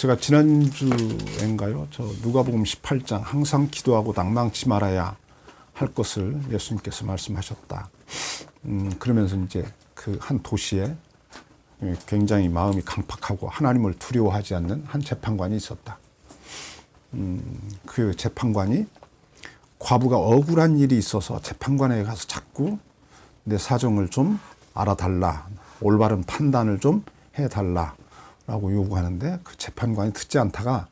제가 지난주인가요? 저 누가복음 18장 항상 기도하고 낭망치 말아야 할 것을 예수님께서 말씀하셨다. 그러면서 이제 그 한 도시에 굉장히 마음이 강팍하고 하나님을 두려워하지 않는 한 재판관이 있었다. 그 재판관이 과부가 억울한 일이 있어서 재판관에 가서 자꾸 내 사정을 좀 알아달라, 올바른 판단을 좀 해달라라고 요구하는데 그 재판관이 듣지 않다가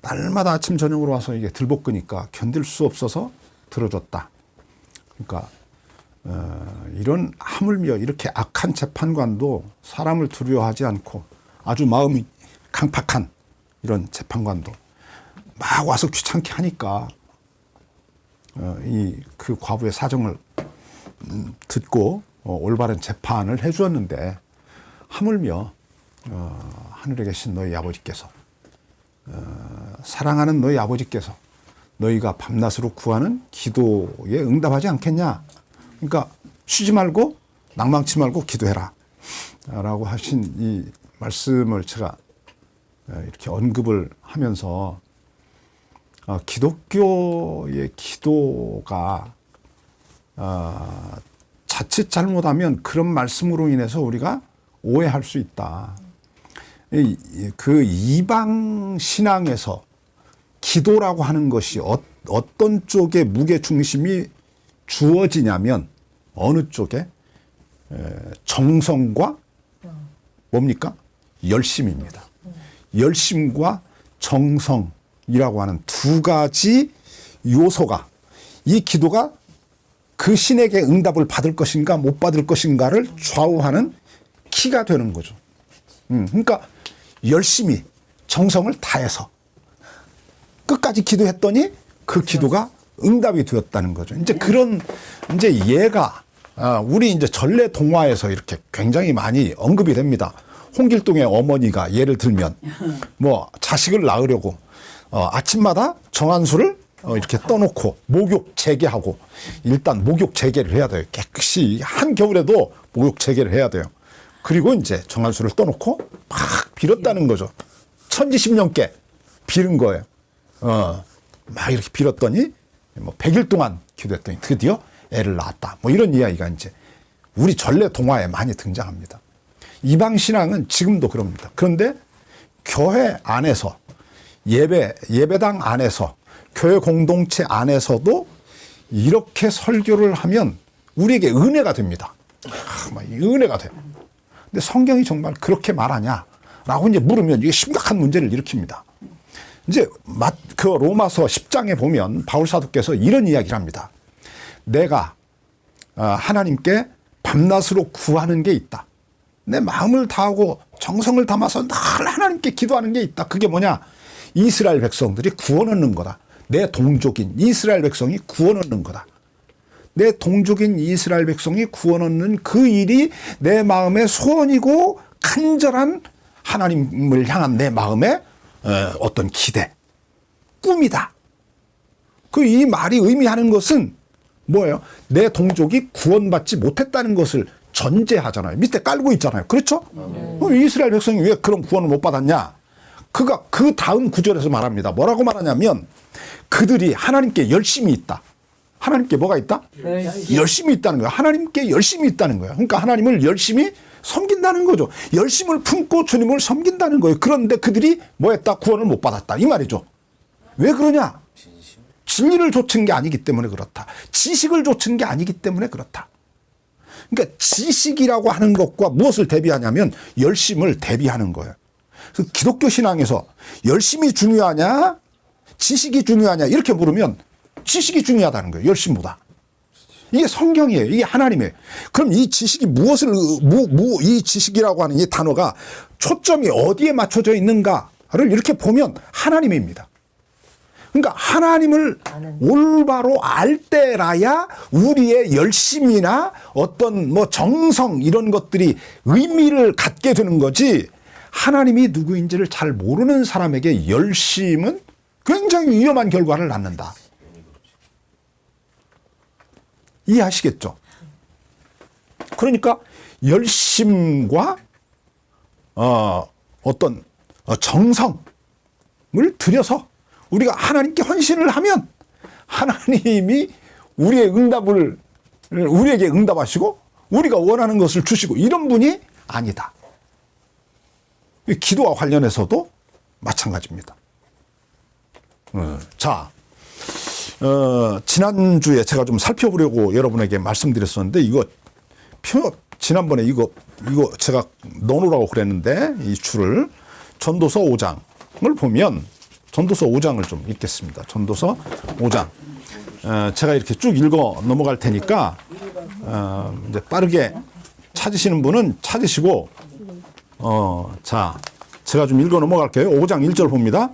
날마다 아침 저녁으로 와서 이게 들볶으니까 견딜 수 없어서 들어줬다. 그러니까 이런 하물며 이렇게 악한 재판관도 사람을 두려워하지 않고 아주 마음이 강팍한 이런 재판관도 막 와서 귀찮게 하니까 그 과부의 사정을 듣고 올바른 재판을 해주었는데 하물며 하늘에 계신 너희 아버지께서 사랑하는 너희 아버지께서 너희가 밤낮으로 구하는 기도에 응답하지 않겠냐. 그러니까 쉬지 말고 낭망치 말고 기도해라 라고 하신 이 말씀을 제가 이렇게 언급을 하면서 기독교의 기도가 자칫 잘못하면 그런 말씀으로 인해서 우리가 오해할 수 있다. 그 이방 신앙에서 기도라고 하는 것이 어떤 쪽에 무게 중심이 주어지냐면 어느 쪽에 정성과 뭡니까? 열심입니다. 열심과 정성이라고 하는 두 가지 요소가 이 기도가 그 신에게 응답을 받을 것인가 못 받을 것인가를 좌우하는 키가 되는 거죠. 그러니까 열심히 정성을 다해서 끝까지 기도했더니 그 기도가 응답이 되었다는 거죠. 이제 그런 이제 예가 우리 이제 전래 동화에서 이렇게 굉장히 많이 언급이 됩니다. 홍길동의 어머니가 예를 들면 뭐 자식을 낳으려고 아침마다 정한수를 이렇게 떠놓고 목욕 재개하고 일단 목욕 재개를 해야 돼요. 깨끗이 한겨울에도 목욕 재개를 해야 돼요. 그리고 이제 정한수를 떠놓고 막 빌었다는 거죠. 천지십년께 빌은 거예요. 막 이렇게 빌었더니 뭐 100일 동안 기도했더니 드디어 애를 낳았다. 뭐 이런 이야기가 이제 우리 전래 동화에 많이 등장합니다. 이방 신앙은 지금도 그럽니다. 그런데 교회 안에서 예배당 안에서 교회 공동체 안에서도 이렇게 설교를 하면 우리에게 은혜가 됩니다. 은혜가 돼요. 근데 성경이 정말 그렇게 말하냐라고 이제 물으면 이게 심각한 문제를 일으킵니다. 이제 그 로마서 10장에 보면 바울 사도께서 이런 이야기를 합니다. 내가 하나님께 밤낮으로 구하는 게 있다. 내 마음을 다하고 정성을 담아서 늘 하나님께 기도하는 게 있다. 그게 뭐냐? 이스라엘 백성들이 구원 얻는 거다. 내 동족인 이스라엘 백성이 구원 얻는 거다. 내 동족인 이스라엘 백성이 구원 얻는 그 일이 내 마음의 소원이고 간절한 하나님을 향한 내 마음의 어떤 기대, 꿈이다. 이 말이 의미하는 것은 뭐예요? 내 동족이 구원받지 못했다는 것을 전제하잖아요. 밑에 깔고 있잖아요. 그렇죠? 이스라엘 백성이 왜 그런 구원을 못 받았냐? 그가 그 다음 구절에서 말합니다. 뭐라고 말하냐면 그들이 하나님께 열심히 있다. 하나님께 뭐가 있다? 열심히 있다는 거야. 하나님께 열심히 있다는 거야. 그러니까 하나님을 열심히 섬긴다는 거죠. 열심을 품고 주님을 섬긴다는 거예요. 그런데 그들이 뭐 했다? 구원을 못 받았다. 이 말이죠. 왜 그러냐? 진리를 좇은 게 아니기 때문에 그렇다. 지식을 좇은 게 아니기 때문에 그렇다. 그러니까 지식이라고 하는 것과 무엇을 대비하냐면 열심을 대비하는 거예요. 그래서 기독교 신앙에서 열심이 중요하냐? 지식이 중요하냐? 이렇게 물으면 지식이 중요하다는 거예요. 열심보다. 이게 성경이에요. 이게 하나님이에요. 그럼 이 지식이 무엇을, 이 지식이라고 하는 이 단어가 초점이 어디에 맞춰져 있는가를 이렇게 보면 하나님입니다. 그러니까 하나님을 올바로 알 때라야 우리의 열심이나 어떤 뭐 정성 이런 것들이 의미를 갖게 되는 거지 하나님이 누구인지를 잘 모르는 사람에게 열심은 굉장히 위험한 결과를 낳는다. 이해하시겠죠? 그러니까 열심과 어떤 정성 드려서 우리가 하나님께 헌신을 하면 하나님이 우리에게 응답하시고 우리가 원하는 것을 주시고 이런 분이 아니다. 기도와 관련해서도 마찬가지입니다. 자, 지난주에 제가 좀 살펴보려고 여러분에게 말씀드렸었는데 지난번에 이거 제가 넣어놓으라고 그랬는데 이 줄을 전도서 5장을 보면 전도서 5장을 좀 읽겠습니다. 전도서 5장. 제가 이렇게 쭉 읽어 넘어갈 테니까 이제 빠르게 찾으시는 분은 찾으시고 자, 제가 좀 읽어 넘어갈게요. 5장 1절 봅니다.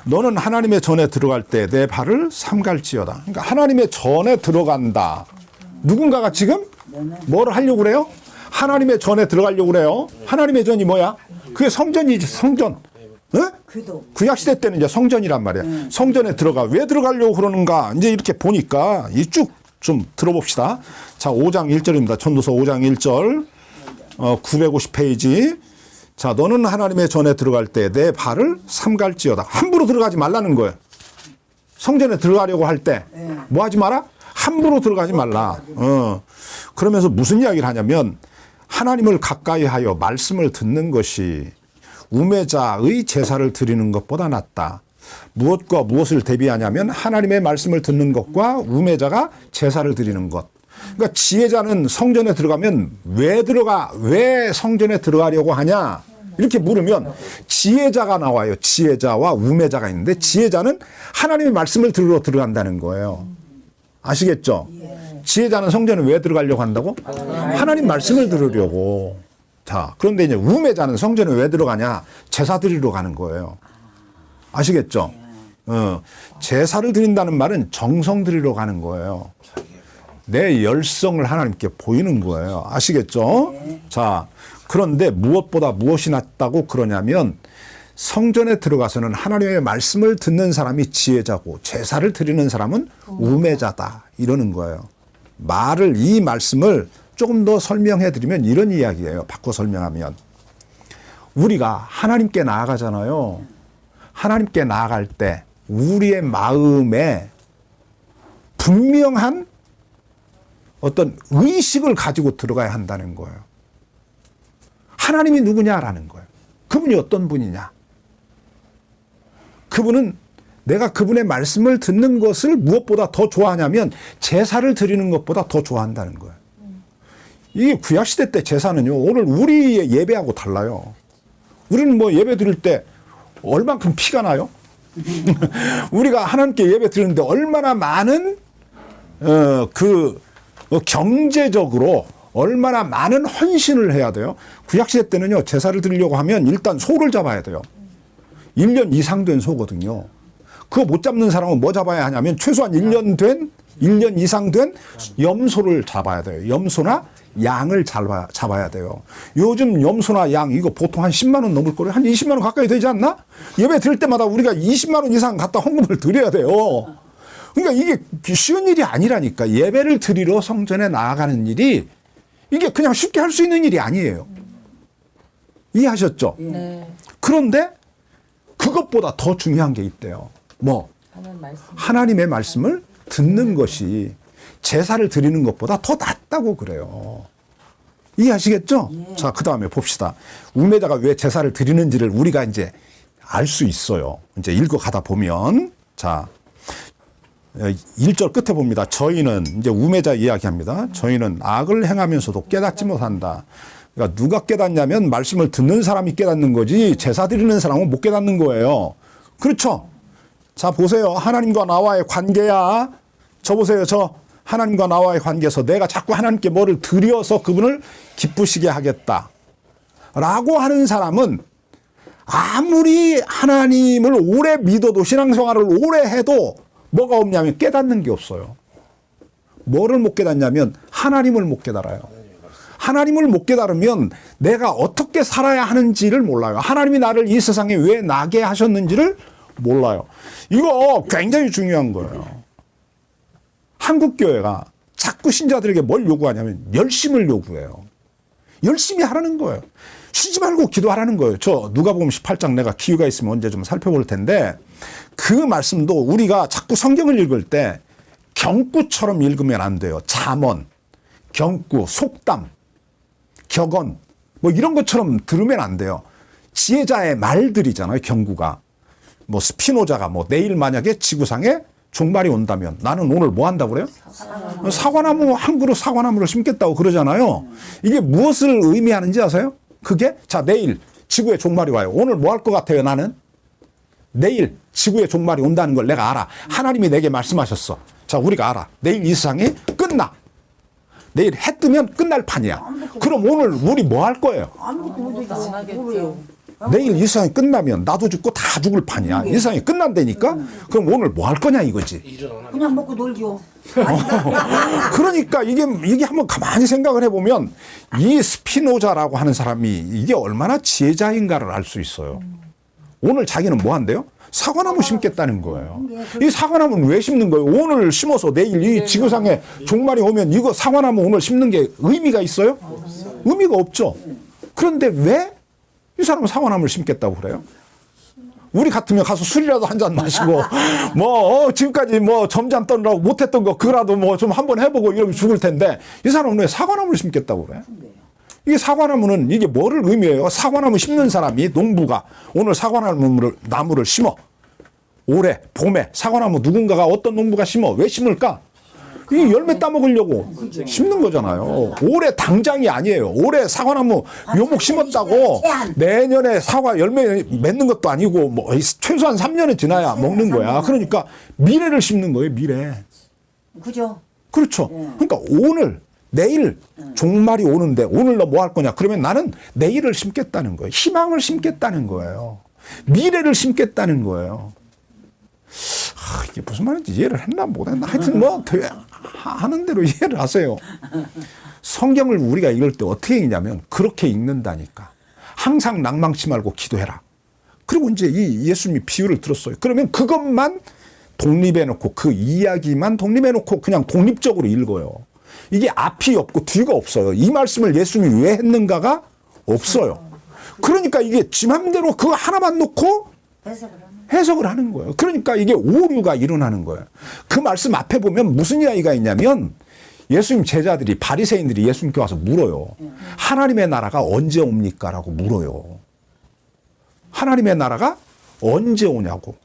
너는 하나님의 전에 들어갈 때 내 발을 삼갈지어다. 그러니까 하나님의 전에 들어간다. 누군가가 지금 뭐를 하려고 그래요? 하나님의 전에 들어가려고 그래요. 하나님의 전이 뭐야? 그게 성전이지, 성전. 구약시대 때는 이제 성전이란 말이야. 성전에 들어가. 왜 들어가려고 그러는가? 이제 이렇게 보니까 이 쭉 좀 들어봅시다. 자, 5장 1절입니다. 전도서 5장 1절. 950페이지. 자, 너는 하나님의 전에 들어갈 때 내 발을 삼갈지어다. 함부로 들어가지 말라는 거예요. 성전에 들어가려고 할 때 뭐 하지 마라? 함부로 들어가지 말라. 그러면서 무슨 이야기를 하냐면 하나님을 가까이 하여 말씀을 듣는 것이 우매자의 제사를 드리는 것보다 낫다. 무엇과 무엇을 대비하냐면 하나님의 말씀을 듣는 것과 우매자가 제사를 드리는 것. 그러니까 지혜자는 성전에 들어가면 왜 성전에 들어가려고 하냐? 이렇게 물으면 지혜자가 나와요. 지혜자와 우매자가 있는데 지혜자는 하나님의 말씀을 들으러 들어간다는 거예요. 아시겠죠? 지혜자는 성전에 왜 들어가려고 한다고? 하나님 말씀을 들으려고. 자, 그런데 이제 우매자는 성전에 왜 들어가냐? 제사 드리러 가는 거예요. 아시겠죠? 제사를 드린다는 말은 정성 드리러 가는 거예요. 내 열성을 하나님께 보이는 거예요. 아시겠죠? 자, 그런데 무엇보다 무엇이 낫다고 그러냐면 성전에 들어가서는 하나님의 말씀을 듣는 사람이 지혜자고 제사를 드리는 사람은 우매자다. 이러는 거예요. 이 말씀을 조금 더 설명해 드리면 이런 이야기예요. 바꿔 설명하면. 우리가 하나님께 나아가잖아요. 하나님께 나아갈 때 우리의 마음에 분명한 어떤 의식을 가지고 들어가야 한다는 거예요. 하나님이 누구냐라는 거예요. 그분이 어떤 분이냐. 그분은 내가 그분의 말씀을 듣는 것을 무엇보다 더 좋아하냐면 제사를 드리는 것보다 더 좋아한다는 거예요. 이게 구약시대 때 제사는요, 오늘 우리의 예배하고 달라요. 우리는 뭐 예배 드릴 때 얼만큼 피가 나요? 우리가 하나님께 예배 드리는데 얼마나 많은 경제적으로 얼마나 많은 헌신을 해야 돼요. 구약시대 때는요, 제사를 드리려고 하면 일단 소를 잡아야 돼요. 1년 이상 된 소거든요. 그거 못 잡는 사람은 뭐 잡아야 하냐면 최소한 1년 이상 된 염소를 잡아야 돼요. 염소나 양을 잡아야 돼요. 요즘 염소나 양 이거 보통 한 10만 원 넘을 거래요. 한 20만 원 가까이 되지 않나? 예배 드릴 때마다 우리가 20만 원 이상 갖다 헌금을 드려야 돼요. 그러니까 이게 쉬운 일이 아니라니까. 예배를 드리러 성전에 나아가는 일이 이게 그냥 쉽게 할 수 있는 일이 아니에요. 이해하셨죠? 네. 그런데 그것보다 더 중요한 게 있대요. 뭐? 하나님의 말씀을 듣는 것이 제사를 드리는 것보다 더 낫다고 그래요. 이해하시겠죠? 자, 그 다음에 봅시다. 우매자가 왜 제사를 드리는지를 우리가 이제 알 수 있어요. 이제 읽어가다 보면. 자, 1절 끝에 봅니다. 저희는 이제 우매자 이야기합니다. 저희는 악을 행하면서도 깨닫지 못한다. 그러니까 누가 깨닫냐면 말씀을 듣는 사람이 깨닫는 거지 제사 드리는 사람은 못 깨닫는 거예요. 그렇죠? 자, 보세요. 하나님과 나와의 관계야. 저 보세요. 저 하나님과 나와의 관계에서 내가 자꾸 하나님께 뭐를 드려서 그분을 기쁘시게 하겠다 라고 하는 사람은 아무리 하나님을 오래 믿어도 신앙생활을 오래 해도 뭐가 없냐면 깨닫는 게 없어요. 뭐를 못 깨닫냐면 하나님을 못 깨달아요. 하나님을 못 깨달으면 내가 어떻게 살아야 하는지를 몰라요. 하나님이 나를 이 세상에 왜 나게 하셨는지를 몰라요. 이거 굉장히 중요한 거예요. 한국교회가 자꾸 신자들에게 뭘 요구하냐면 열심을 요구해요. 열심히 하라는 거예요. 쉬지 말고 기도하라는 거예요. 저 누가복음 18장 내가 기회가 있으면 언제 좀 살펴볼 텐데 그 말씀도 우리가 자꾸 성경을 읽을 때 경구처럼 읽으면 안 돼요. 잠언, 경구, 속담, 격언 뭐 이런 것처럼 들으면 안 돼요. 지혜자의 말들이잖아요. 경구가. 뭐 스피노자가 뭐 내일 만약에 지구상에 종말이 온다면 나는 오늘 뭐 한다고 그래요? 사과나무 한 그루 사과나무를 심겠다고 그러잖아요. 이게 무엇을 의미하는지 아세요? 그게 자 내일 지구에 종말이 와요. 오늘 뭐 할 것 같아요 나는? 내일 지구에 종말이 온다는 걸 내가 알아. 하나님이 내게 말씀하셨어. 자 우리가 알아. 내일 이 세상이 끝나. 내일 해 뜨면 끝날 판이야. 그럼 오늘 우리 뭐 할 거예요? 내일 이 세상이 끝나면 나도 죽고 다 죽을 판이야. 이 세상이 끝난다니까? 그럼 오늘 뭐 할 거냐 이거지. 그냥 먹고 놀죠. 그러니까 이게 한번 가만히 생각을 해보면 이 스피노자라고 하는 사람이 이게 얼마나 지혜자인가를 알 수 있어요. 오늘 자기는 뭐 한대요? 사과나무 심겠다는 거예요. 이 사과나무는 왜 심는 거예요? 오늘 심어서 내일 이 지구상에 종말이 오면 이거 사과나무 오늘 심는 게 의미가 있어요? 의미가 없죠. 그런데 왜 이 사람은 사과나무를 심겠다고 그래요? 우리 같으면 가서 술이라도 한 잔 마시고 지금까지 뭐 점잔 떠느라고 못했던 거 그거라도 뭐 좀 한번 해보고 이러면 죽을 텐데 이 사람은 왜 사과나무를 심겠다고 그래? 이게 사과나무는 이게 뭐를 의미해요? 사과나무 심는 사람이 농부가 오늘 나무를 심어. 올해 봄에 사과나무 누군가가 어떤 농부가 심어. 왜 심을까? 이 열매 따먹으려고 심는 거잖아요. 올해 당장이 아니에요. 올해 사과나무 묘목 심었다고 내년에 사과 열매 맺는 것도 아니고 뭐 최소한 3년은 지나야 먹는 거야. 그러니까 미래를 심는 거예요. 미래. 그죠? 그렇죠. 그러니까 오늘 내일 종말이 오는데 오늘 너 뭐 할 거냐? 그러면 나는 내일을 심겠다는 거예요. 희망을 심겠다는 거예요. 미래를 심겠다는 거예요. 이게 무슨 말인지 이해를 했나 못했나 하여튼 뭐 하는 대로 이해를 하세요. 성경을 우리가 읽을 때 어떻게 읽냐면 그렇게 읽는다니까. 항상 낭망치 말고 기도해라. 그리고 이제 이 예수님이 비유를 들었어요. 그러면 그것만 독립해놓고 그 이야기만 독립해놓고 그냥 독립적으로 읽어요. 이게 앞이 없고 뒤가 없어요. 이 말씀을 예수님이 왜 했는가가 없어요. 그러니까 이게 지 맘대로 그거 하나만 놓고 해석을 하는 거예요. 그러니까 이게 오류가 일어나는 거예요. 그 말씀 앞에 보면 무슨 이야기가 있냐면 예수님 제자들이 바리새인들이 예수님께 와서 물어요. 하나님의 나라가 언제 옵니까? 라고 물어요. 하나님의 나라가 언제 오냐고.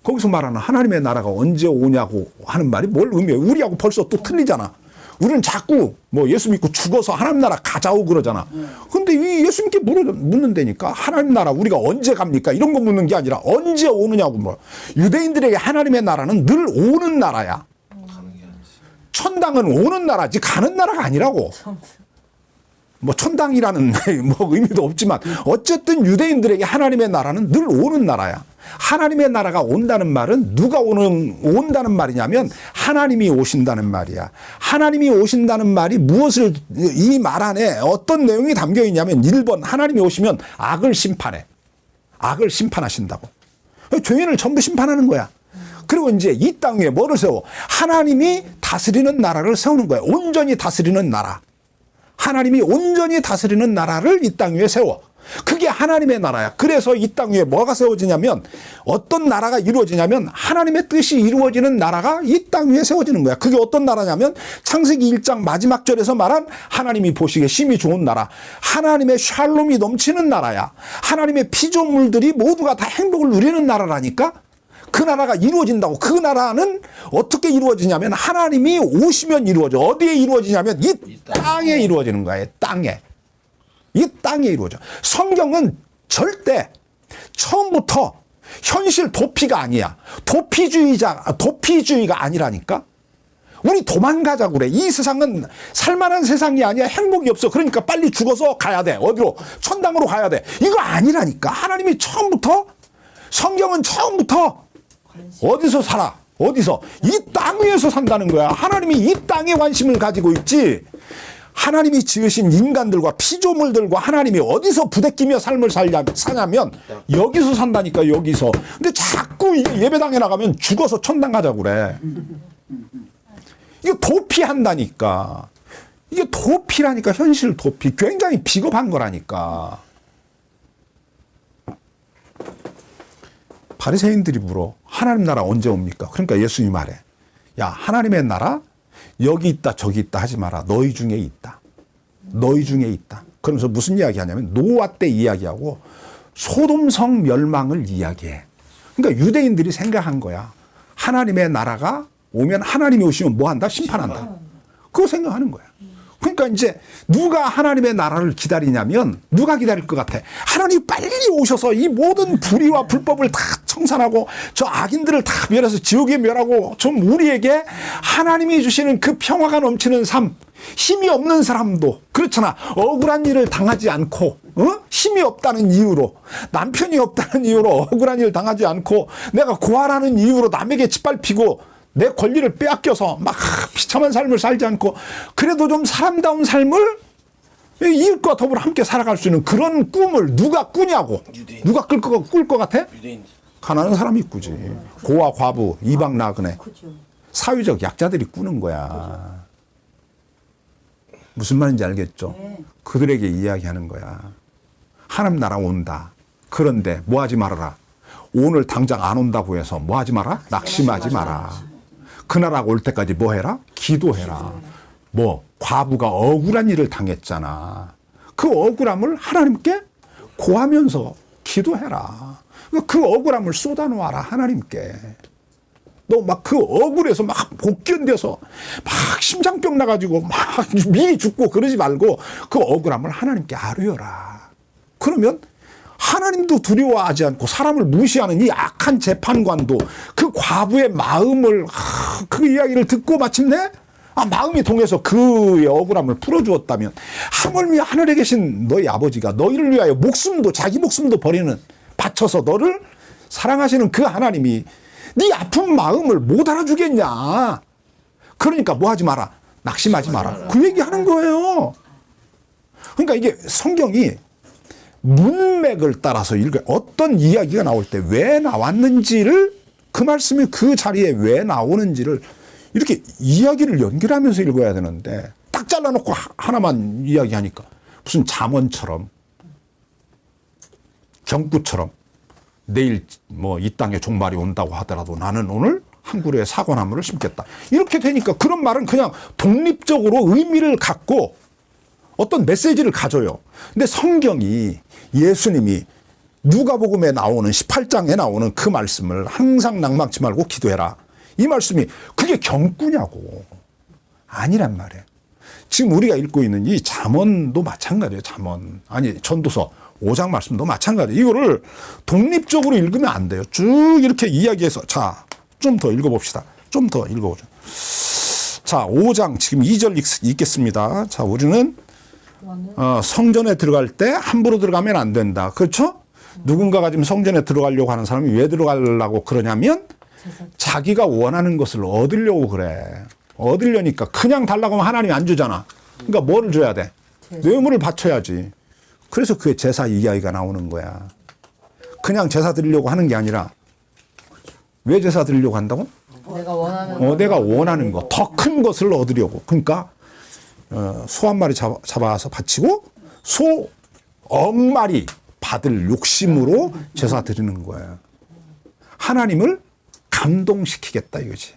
거기서 말하는 하나님의 나라가 언제 오냐고 하는 말이 뭘 의미해요? 우리하고 벌써 또 틀리잖아. 우리는 자꾸 뭐 예수 믿고 죽어서 하나님 나라 가자고 그러잖아. 근데 이 예수님께 묻는다니까 하나님 나라 우리가 언제 갑니까? 이런 거 묻는 게 아니라 언제 오느냐고. 뭐 유대인들에게 하나님의 나라는 늘 오는 나라야. 천당은 오는 나라지 가는 나라가 아니라고. 뭐 천당이라는 뭐 의미도 없지만 어쨌든 유대인들에게 하나님의 나라는 늘 오는 나라야. 하나님의 나라가 온다는 말은 누가 온다는 말이냐면 하나님이 오신다는 말이야. 하나님이 오신다는 말이 무엇을 이 말 안에 어떤 내용이 담겨 있냐면 1번 하나님이 오시면 악을 심판해. 악을 심판하신다고. 죄인을 전부 심판하는 거야. 그리고 이제 이 땅 위에 뭐를 세워? 하나님이 다스리는 나라를 세우는 거야. 온전히 다스리는 나라. 하나님이 온전히 다스리는 나라를 이 땅 위에 세워. 그게 하나님의 나라야. 그래서 이 땅 위에 뭐가 세워지냐면 어떤 나라가 이루어지냐면 하나님의 뜻이 이루어지는 나라가 이 땅 위에 세워지는 거야. 그게 어떤 나라냐면 창세기 1장 마지막 절에서 말한 하나님이 보시기에 심히 좋은 나라. 하나님의 샬롬이 넘치는 나라야. 하나님의 피조물들이 모두가 다 행복을 누리는 나라라니까. 그 나라가 이루어진다고. 그 나라는 어떻게 이루어지냐면 하나님이 오시면 이루어져. 어디에 이루어지냐면 이 땅에 이루어지는 거야. 땅에. 이 땅에 이루어져. 성경은 절대 처음부터 현실 도피가 아니야. 도피주의가 아니라니까. 우리 도망가자고 그래. 이 세상은 살만한 세상이 아니야. 행복이 없어. 그러니까 빨리 죽어서 가야 돼. 어디로? 천당으로 가야 돼. 이거 아니라니까. 하나님이 처음부터 성경은 처음부터 어디서 살아? 어디서? 이 땅 위에서 산다는 거야. 하나님이 이 땅에 관심을 가지고 있지. 하나님이 지으신 인간들과 피조물들과 하나님이 어디서 부대끼며 삶을 사냐면 여기서 산다니까. 여기서. 근데 자꾸 예배당에 나가면 죽어서 천당 가자고 그래. 이거 도피한다니까. 이게 도피라니까, 현실 도피. 굉장히 비겁한 거라니까. 바리새인들이 물어. 하나님 나라 언제 옵니까? 그러니까 예수님이 말해. 야, 하나님의 나라 여기 있다 저기 있다 하지 마라. 너희 중에 있다. 너희 중에 있다. 그러면서 무슨 이야기 하냐면 노아 때 이야기하고 소돔성 멸망을 이야기해. 그러니까 유대인들이 생각한 거야. 하나님의 나라가 오면, 하나님이 오시면 뭐 한다? 심판한다. 그거 생각하는 거야. 그러니까 이제 누가 하나님의 나라를 기다리냐면, 누가 기다릴 것 같아? 하나님이 빨리 오셔서 이 모든 불의와 불법을 다 청산하고 저 악인들을 다 멸해서 지옥에 멸하고 좀 우리에게 하나님이 주시는 그 평화가 넘치는 삶, 힘이 없는 사람도 그렇잖아. 억울한 일을 당하지 않고, 힘이 없다는 이유로, 남편이 없다는 이유로 억울한 일을 당하지 않고, 내가 고아라는 이유로 남에게 짓밟히고 내 권리를 빼앗겨서 막 비참한 삶을 살지 않고, 그래도 좀 사람다운 삶을 이웃과 더불어 함께 살아갈 수 있는 그런 꿈을 누가 꾸냐고. 유대인. 누가 꿀 것 같아? 유대인. 가난한 사람이 꾸지. 고아, 과부, 이방, 나그네. 그죠. 사회적 약자들이 꾸는 거야. 무슨 말인지 알겠죠? 네. 그들에게 이야기하는 거야. 하나님 나라 온다. 그런데 뭐 하지 말아라. 오늘 당장 안 온다고 해서 뭐 하지 마라? 낙심하지 마라. 그 나라가 올 때까지 뭐 해라? 기도해라. 뭐 과부가 억울한 일을 당했잖아. 그 억울함을 하나님께 고하면서 기도해라. 그 억울함을 쏟아놓아라, 하나님께. 너 막 그 억울해서 막 못 견뎌서 막 심장병 나가지고 막 미리 죽고 그러지 말고 그 억울함을 하나님께 아뢰어라. 그러면 하나님도 두려워하지 않고 사람을 무시하는 이 악한 재판관도 그 과부의 마음을, 그 이야기를 듣고 마침내 마음이 통해서 그의 억울함을 풀어주었다면, 하물며 하늘에 계신 너희 아버지가 너희를 위하여 목숨도, 자기 목숨도 바쳐서 너를 사랑하시는 그 하나님이 네 아픈 마음을 못 알아주겠냐. 그러니까 뭐 하지 마라. 낙심하지 마라. 그 얘기하는 거예요. 그러니까 이게 성경이 문맥을 따라서 어떤 이야기가 나올 때 왜 나왔는지를, 그 말씀이 그 자리에 왜 나오는지를 이렇게 이야기를 연결하면서 읽어야 되는데, 딱 잘라놓고 하나만 이야기하니까 무슨 잠언처럼, 경구처럼, 내일 뭐 이 땅에 종말이 온다고 하더라도 나는 오늘 한 그루의 사과나무를 심겠다. 이렇게 되니까 그런 말은 그냥 독립적으로 의미를 갖고 어떤 메시지를 가져요. 근데 성경이, 예수님이 누가복음에 나오는 18장에 나오는 그 말씀을 항상 낭망치 말고 기도해라. 이 말씀이 그게 경구냐고. 아니란 말이에요. 지금 우리가 읽고 있는 이 잠언도 마찬가지예요. 잠언. 아니, 전도서 5장 말씀도 마찬가지예요. 이거를 독립적으로 읽으면 안 돼요. 쭉 이렇게 이야기해서, 자, 좀 더 읽어봅시다. 좀 더 읽어보죠. 자, 5장 지금 2절 읽겠습니다. 자, 우리는 성전에 들어갈 때 함부로 들어가면 안 된다. 그렇죠? 누군가가 지금 성전에 들어가려고 하는 사람이 왜 들어가려고 그러냐면 자기가 원하는 것을 얻으려고 그래. 얻으려니까 그냥 달라고 하면 하나님이 안 주잖아. 그러니까 뭐를 줘야 돼? 뇌물을 바쳐야지. 그래서 그게 제사 이야기가 나오는 거야. 그냥 제사 드리려고 하는 게 아니라, 왜 제사 드리려고 한다고? 내가 원하는 거, 더 큰 것을 얻으려고. 그러니까 소 한 마리 잡아서 바치고 소 억마리 받을 욕심으로 제사 드리는 거예요. 하나님을 감동시키겠다 이거지.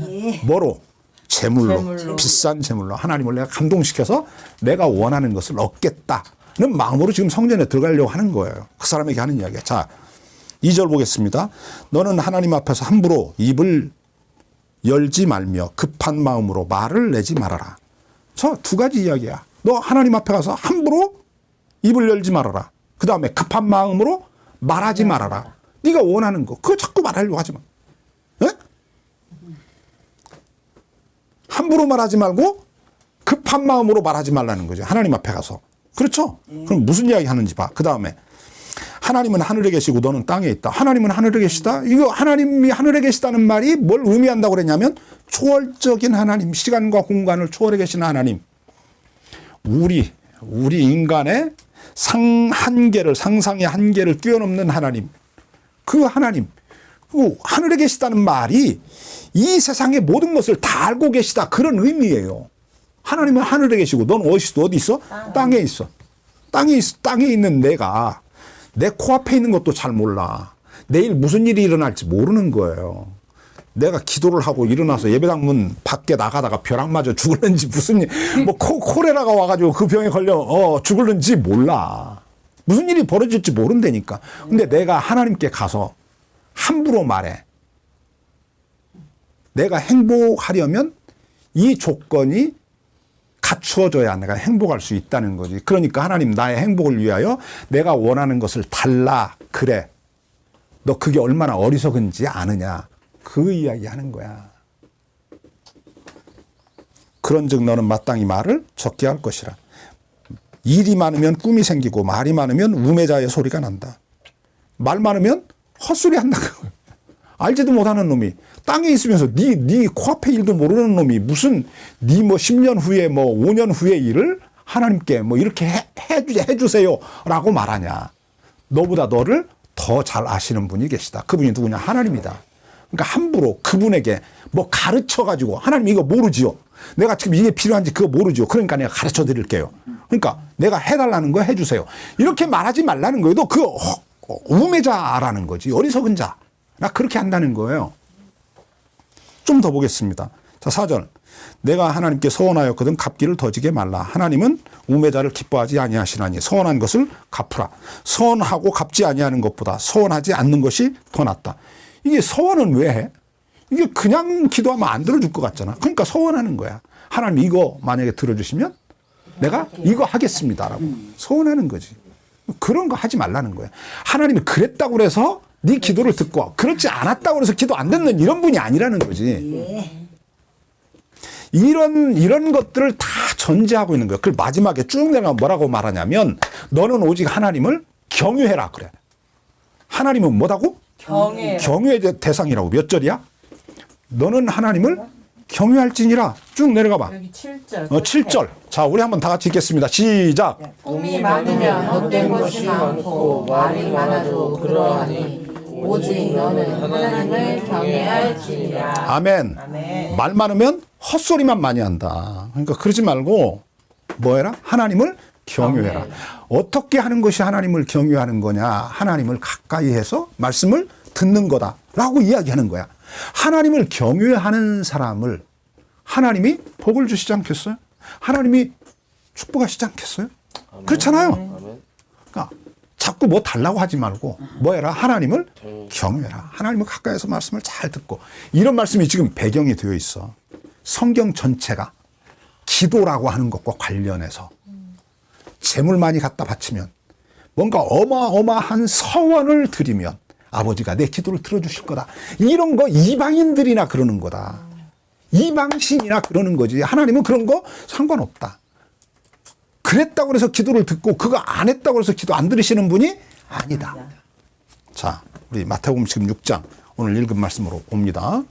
예. 뭐로? 재물로. 비싼 재물로 하나님을 내가 감동시켜서 내가 원하는 것을 얻겠다는 마음으로 지금 성전에 들어가려고 하는 거예요. 그 사람에게 하는 이야기야. 자, 2절 보겠습니다. 너는 하나님 앞에서 함부로 입을 열지 말며 급한 마음으로 말을 내지 말아라. 저 두 가지 이야기야. 너 하나님 앞에 가서 함부로 입을 열지 말아라. 그 다음에 급한 마음으로 말하지 말아라. 네가 원하는 거 그거 자꾸 말하려고 하지 마. 에? 함부로 말하지 말고 급한 마음으로 말하지 말라는 거죠. 하나님 앞에 가서. 그렇죠? 그럼 무슨 이야기 하는지 봐. 그 다음에 하나님은 하늘에 계시고 너는 땅에 있다. 하나님은 하늘에 계시다. 이거 하나님이 하늘에 계시다는 말이 뭘 의미한다고 그랬냐면 초월적인 하나님, 시간과 공간을 초월해 계시는 하나님. 우리 인간의 상상의 한계를 뛰어넘는 하나님. 그 하나님. 그 하늘에 계시다는 말이 이 세상의 모든 것을 다 알고 계시다 그런 의미예요. 하나님은 하늘에 계시고 넌 어디 있어? 땅에 있어. 땅에 있는 내가 내 코앞에 있는 것도 잘 몰라. 내일 무슨 일이 일어날지 모르는 거예요. 내가 기도를 하고 일어나서 예배당 문 밖에 나가다가 벼락 맞아 죽을는지 무슨 일, 뭐 코레라가 와가지고 그 병에 걸려 죽을는지 몰라. 무슨 일이 벌어질지 모른다니까. 근데 내가 하나님께 가서 함부로 말해. 내가 행복하려면 이 조건이 갖추어져야 내가 행복할 수 있다는 거지. 그러니까 하나님 나의 행복을 위하여 내가 원하는 것을 달라. 그래. 너 그게 얼마나 어리석은지 아느냐. 그 이야기 하는 거야. 그런즉 너는 마땅히 말을 적게 할 것이라. 일이 많으면 꿈이 생기고 말이 많으면 우매자의 소리가 난다. 말 많으면 헛소리 한다. 알지도 못하는 놈이 땅에 있으면서 네 코앞에 일도 모르는 놈이 무슨 네 뭐 10년 후에 뭐 5년 후의 일을 하나님께 뭐 이렇게 해주세요라고 말하냐. 너보다 너를 더 잘 아시는 분이 계시다. 그분이 누구냐? 하나님이다. 그러니까 함부로 그분에게 뭐 가르쳐가지고 하나님 이거 모르지요. 내가 지금 이게 필요한지 그거 모르죠. 그러니까 내가 가르쳐 드릴게요. 그러니까 내가 해달라는 거 해주세요. 이렇게 말하지 말라는 거예요. 너 그 우매자라는 거지. 어리석은 자. 나 그렇게 한다는 거예요. 좀 더 보겠습니다. 자, 4절. 내가 하나님께 서원하였거든 갚기를 더지게 말라. 하나님은 우매자를 기뻐하지 아니하시나니 서원한 것을 갚으라. 서원하고 갚지 아니하는 것보다 서원하지 않는 것이 더 낫다. 이게 서원은 왜 해? 이게 그냥 기도하면 안 들어줄 것 같잖아. 그러니까 서원하는 거야. 하나님 이거 만약에 들어주시면 내가 이거 하겠습니다라고 서원하는 거지. 그런 거 하지 말라는 거야. 하나님이 그랬다고 그래서 네 기도를 듣고 그렇지 않았다고 해서 기도 안 듣는 이런 분이 아니라는 거지. 이런 것들을 다 전제하고 있는 거야. 그걸 마지막에 쭉 내가 뭐라고 말하냐면 너는 오직 하나님을 경유해라 그래. 하나님은 뭐라고? 경유의 대상이라고. 몇 절이야? 너는 하나님을 경유할지니라. 쭉 내려가 봐. 여기 7절. 7절. 자, 우리 한번 다 같이 읽겠습니다. 시작. 꿈이 많으면 헛된 것이 많고 말이 많아도 그러하니 오직 너는 하나님을 경외할지니라. 아멘. 말 많으면 헛소리만 많이 한다. 그러니까 그러지 말고 뭐 해라? 하나님을 경유해라. 어떻게 하는 것이 하나님을 경유하는 거냐? 하나님을 가까이 해서 말씀을 듣는 거다라고 이야기하는 거야. 하나님을 경유하는 사람을 하나님이 복을 주시지 않겠어요? 하나님이 축복하시지 않겠어요? 그렇잖아요. 그러니까 자꾸 뭐 달라고 하지 말고 뭐 해라? 하나님을 경유해라. 하나님을 가까이서 말씀을 잘 듣고. 이런 말씀이 지금 배경이 되어 있어. 성경 전체가 기도라고 하는 것과 관련해서 재물 많이 갖다 바치면 뭔가 어마어마한 서원을 드리면 아버지가 내 기도를 들어주실 거다. 이런 거 이방인들이나 그러는 거다. 이방신이나 그러는 거지. 하나님은 그런 거 상관없다. 그랬다고 해서 기도를 듣고 그거 안 했다고 해서 기도 안 들으시는 분이 아니다. 자, 우리 마태복음 지금 6장 오늘 읽은 말씀으로 봅니다.